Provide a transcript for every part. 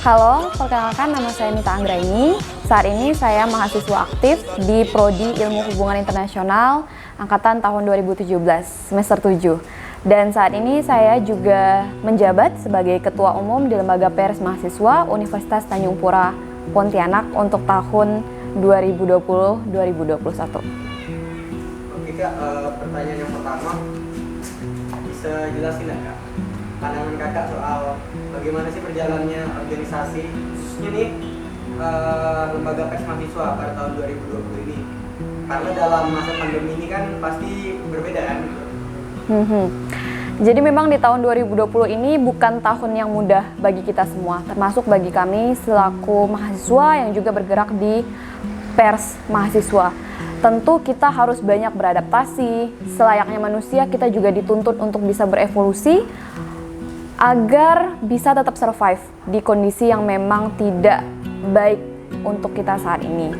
Halo, perkenalkan nama saya Mita Anggraini. Saat ini saya mahasiswa aktif di Prodi Ilmu Hubungan Internasional angkatan tahun 2017, semester 7. Dan saat ini saya juga menjabat sebagai Ketua Umum di Lembaga Pers Mahasiswa Universitas Tanjung Pura, Pontianak untuk tahun 2020-2021. Oke Kak, pertanyaan yang pertama, bisa jelasin nggak Kak pandangan Kakak soal bagaimana sih perjalannya organisasi khususnya nih Lembaga Pers Mahasiswa pada tahun 2020 ini? Karena dalam masa pandemi ini kan pasti berbeda kan gitu. Jadi memang di tahun 2020 ini bukan tahun yang mudah bagi kita semua, termasuk bagi kami selaku mahasiswa yang juga bergerak di pers mahasiswa. Tentu kita harus banyak beradaptasi, selayaknya manusia kita juga dituntut untuk bisa berevolusi agar bisa tetap survive di kondisi yang memang tidak baik untuk kita saat ini.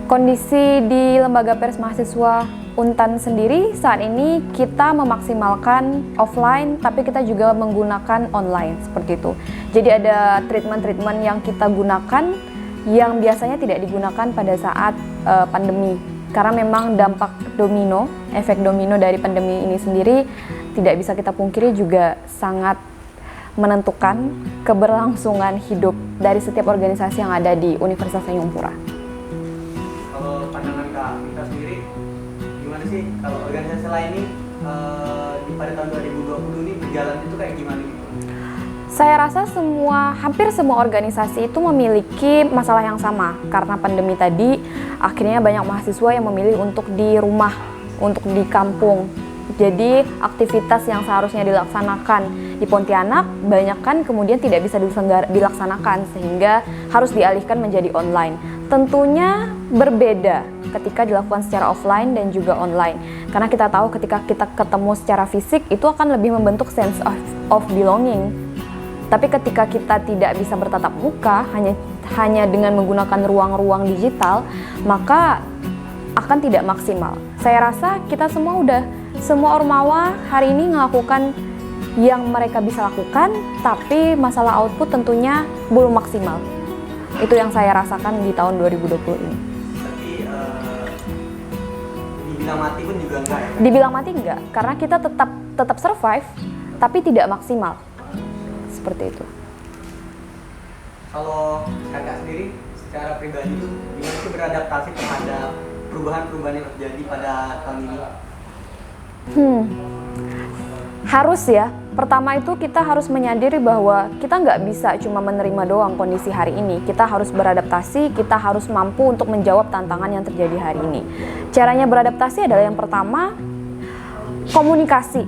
Kondisi di Lembaga Pers Mahasiswa Untan sendiri saat ini kita memaksimalkan offline, tapi kita juga menggunakan online seperti itu. Jadi ada treatment-treatment yang kita gunakan yang biasanya tidak digunakan pada saat pandemi. Karena memang dampak domino, efek domino dari pandemi ini sendiri tidak bisa kita pungkiri juga sangat menentukan keberlangsungan hidup dari setiap organisasi yang ada di Universitas Tanjung Pura. Kalau pandangan Kak Mita sendiri, gimana sih kalau organisasi lain ini pada tahun 2020 ini berjalan itu kayak gimana gitu? Saya rasa hampir semua organisasi itu memiliki masalah yang sama. Karena pandemi tadi, akhirnya banyak mahasiswa yang memilih untuk di rumah, untuk di kampung. Jadi aktivitas yang seharusnya dilaksanakan di Pontianak, banyak kan kemudian tidak bisa dilaksanakan sehingga harus dialihkan menjadi online. Tentunya berbeda ketika dilakukan secara offline dan juga online. Karena kita tahu ketika kita ketemu secara fisik itu akan lebih membentuk sense of belonging. Tapi ketika kita tidak bisa bertatap muka hanya dengan menggunakan ruang-ruang digital, maka akan tidak maksimal. Saya rasa kita semua ormawa hari ini melakukan yang mereka bisa lakukan, tapi masalah output tentunya belum maksimal. Itu yang saya rasakan di tahun 2020 ini. Tapi dibilang mati pun juga enggak ya? Dibilang mati enggak, karena kita tetap survive, tapi tidak maksimal. Seperti itu. Kalau Kakak sendiri secara pribadi itu gimana sih beradaptasi terhadap perubahan-perubahan yang terjadi pada tahun ini? Harus ya. Pertama itu kita harus menyadari bahwa kita nggak bisa cuma menerima doang kondisi hari ini. Kita harus beradaptasi, kita harus mampu untuk menjawab tantangan yang terjadi hari ini. Caranya beradaptasi adalah yang pertama, komunikasi.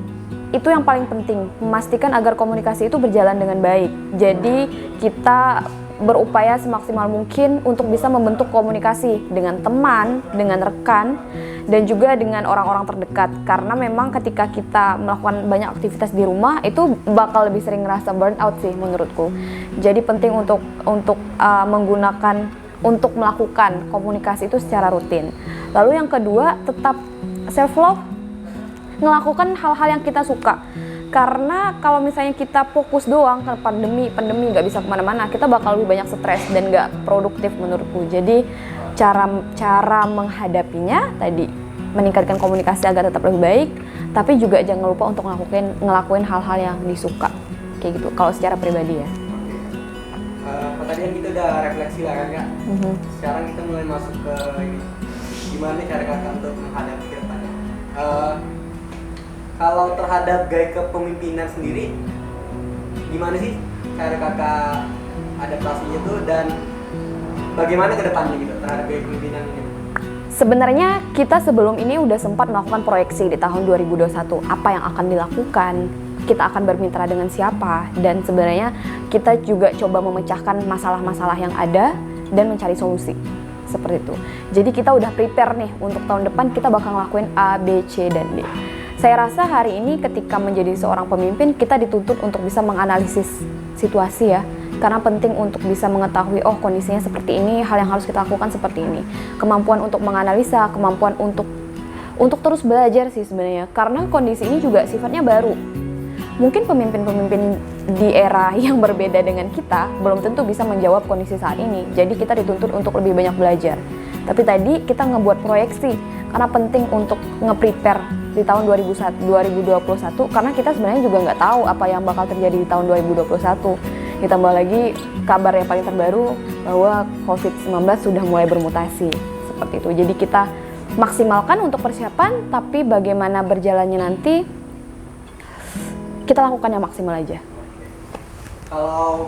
Itu yang paling penting, memastikan agar komunikasi itu berjalan dengan baik. Jadi kita berupaya semaksimal mungkin untuk bisa membentuk komunikasi dengan teman, dengan rekan, dan juga dengan orang-orang terdekat. Karena memang ketika kita melakukan banyak aktivitas di rumah, itu bakal lebih sering ngerasa burnout sih menurutku. Jadi penting untuk melakukan komunikasi itu secara rutin. Lalu yang kedua, tetap self-love, melakukan hal-hal yang kita suka. Karena kalau misalnya kita fokus doang ke pandemi nggak bisa kemana-mana, kita bakal lebih banyak stres dan nggak produktif menurutku. Jadi cara menghadapinya tadi meningkatkan komunikasi agar tetap lebih baik, tapi juga jangan lupa untuk ngelakuin hal-hal yang disuka kayak gitu. Kalau secara pribadi ya. Tadi kan kita udah refleksi lah kan Kak. Sekarang kita mulai masuk ke ini. Gimana cara Kakak untuk menghadapi ke depannya? Kalau terhadap gaya kepemimpinan sendiri, gimana sih cara Kakak adaptasinya tuh dan bagaimana ke depannya gitu terhadap gaya kepemimpinan ini? Sebenarnya kita sebelum ini udah sempat melakukan proyeksi di tahun 2021, apa yang akan dilakukan, kita akan bermitra dengan siapa, dan sebenarnya kita juga coba memecahkan masalah-masalah yang ada dan mencari solusi. Seperti itu. Jadi kita udah prepare nih untuk tahun depan kita bakal ngelakuin A, B, C, dan D. Saya rasa hari ini ketika menjadi seorang pemimpin, kita dituntut untuk bisa menganalisis situasi ya. Karena penting untuk bisa mengetahui, oh kondisinya seperti ini, hal yang harus kita lakukan seperti ini. Kemampuan untuk menganalisa, kemampuan untuk terus belajar sih sebenarnya. Karena kondisi ini juga sifatnya baru. Mungkin pemimpin-pemimpin di era yang berbeda dengan kita belum tentu bisa menjawab kondisi saat ini. Jadi kita dituntut untuk lebih banyak belajar. Tapi tadi kita ngebuat proyeksi karena penting untuk nge-prepare di tahun 2021 karena kita sebenarnya juga nggak tahu apa yang bakal terjadi di tahun 2021. Ditambah lagi kabar yang paling terbaru bahwa COVID-19 sudah mulai bermutasi seperti itu. Jadi kita maksimalkan untuk persiapan, tapi bagaimana berjalannya nanti kita lakukan yang maksimal aja. Kalau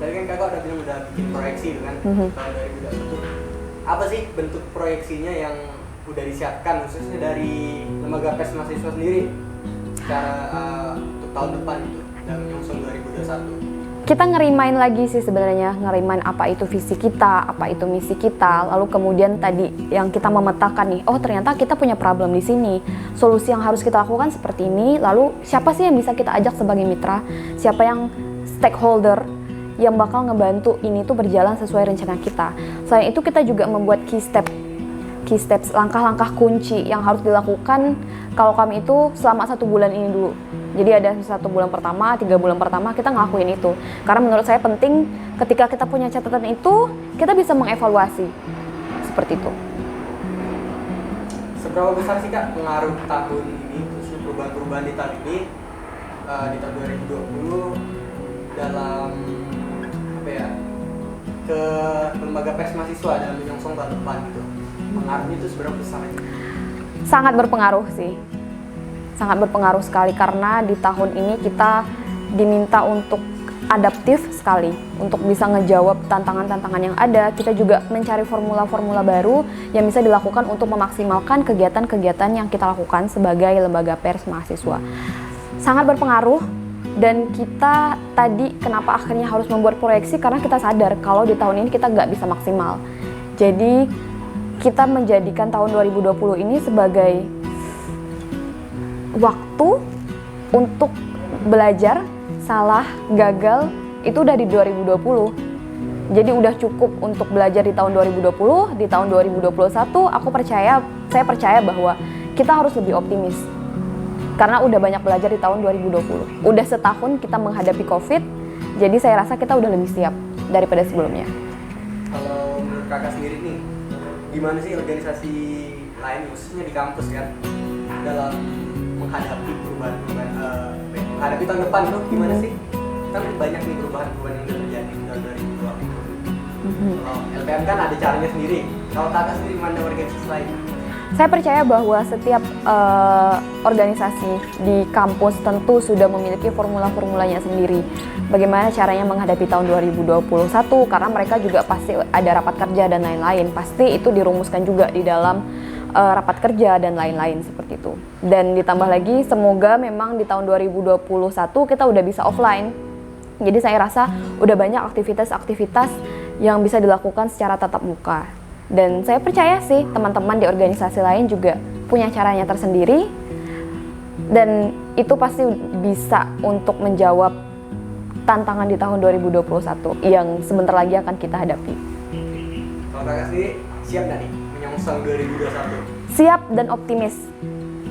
tadi kan kakak udah bilang udah bikin proyeksi gitu kan tahun 2021. Apa sih bentuk proyeksinya yang udah disiapkan khususnya dari lembaga pers mahasiswa sendiri secara untuk tahun depan gitu dalam menyongsong 2021? Kita ngerimain lagi sih sebenarnya, ngerimain apa itu visi kita, apa itu misi kita, lalu kemudian tadi yang kita memetakan nih, oh ternyata kita punya problem di sini, solusi yang harus kita lakukan seperti ini, lalu siapa sih yang bisa kita ajak sebagai mitra, siapa yang stakeholder yang bakal ngebantu ini tuh berjalan sesuai rencana kita. Selain itu kita juga membuat key steps, langkah-langkah kunci yang harus dilakukan kalau kami itu selama 1 bulan ini dulu. Jadi ada 1 bulan pertama, 3 bulan pertama kita ngelakuin itu. Karena menurut saya penting ketika kita punya catatan itu, kita bisa mengevaluasi. Seperti itu. Seberapa besar sih Kak pengaruh tahun ini, khususnya perubahan-perubahan di tahun ini, di tahun 2020 dalam apa ya, ke lembaga pers mahasiswa dalam menyongsong tahun depan gitu? Pengaruhnya itu seberapa besar? Sangat berpengaruh sih. Sangat berpengaruh sekali karena di tahun ini kita diminta untuk adaptif sekali untuk bisa ngejawab tantangan-tantangan yang ada. Kita juga mencari formula-formula baru yang bisa dilakukan untuk memaksimalkan kegiatan-kegiatan yang kita lakukan sebagai lembaga pers mahasiswa. Sangat berpengaruh dan kita tadi kenapa akhirnya harus membuat proyeksi karena kita sadar kalau di tahun ini kita nggak bisa maksimal. Jadi kita menjadikan tahun 2020 ini sebagai waktu untuk belajar, salah, gagal, itu udah di 2020. Jadi udah cukup untuk belajar di tahun 2020, di tahun 2021 saya percaya bahwa kita harus lebih optimis. Karena udah banyak belajar di tahun 2020. Udah setahun kita menghadapi COVID, jadi saya rasa kita udah lebih siap daripada sebelumnya. Kalau menurut kakak sendiri nih, gimana sih organisasi lain khususnya di kampus kan dalam menghadapi menghadapi tahun depan tuh gimana sih? Kan banyak nih perubahan-perubahan yang udah terjadi di tahun 2020. Kalau LPM kan ada caranya sendiri. Kalau kakak sendiri gimana organisasi lain? Saya percaya bahwa setiap organisasi di kampus tentu sudah memiliki formula-formulanya sendiri. Bagaimana caranya menghadapi tahun 2021, karena mereka juga pasti ada rapat kerja dan lain-lain. Pasti itu dirumuskan juga di dalam rapat kerja dan lain-lain seperti itu. Dan ditambah lagi semoga memang di tahun 2021 kita udah bisa offline. Jadi saya rasa udah banyak aktivitas-aktivitas yang bisa dilakukan secara tatap muka. Dan saya percaya sih teman-teman di organisasi lain juga punya caranya tersendiri. Dan itu pasti bisa untuk menjawab tantangan di tahun 2021 yang sebentar lagi akan kita hadapi. Kalau kakak sendiri siap nggak nih menyongsong 2021? Siap dan optimis.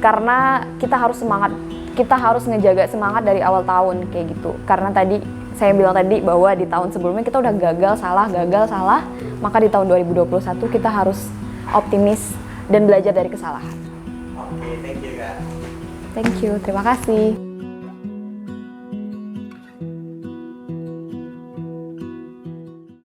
Karena kita harus semangat, kita harus ngejaga semangat dari awal tahun kayak gitu. Karena tadi saya bilang tadi bahwa di tahun sebelumnya kita udah gagal salah, maka di tahun 2021 kita harus optimis dan belajar dari kesalahan. Oke, thank you Kak. Thank you, terima kasih.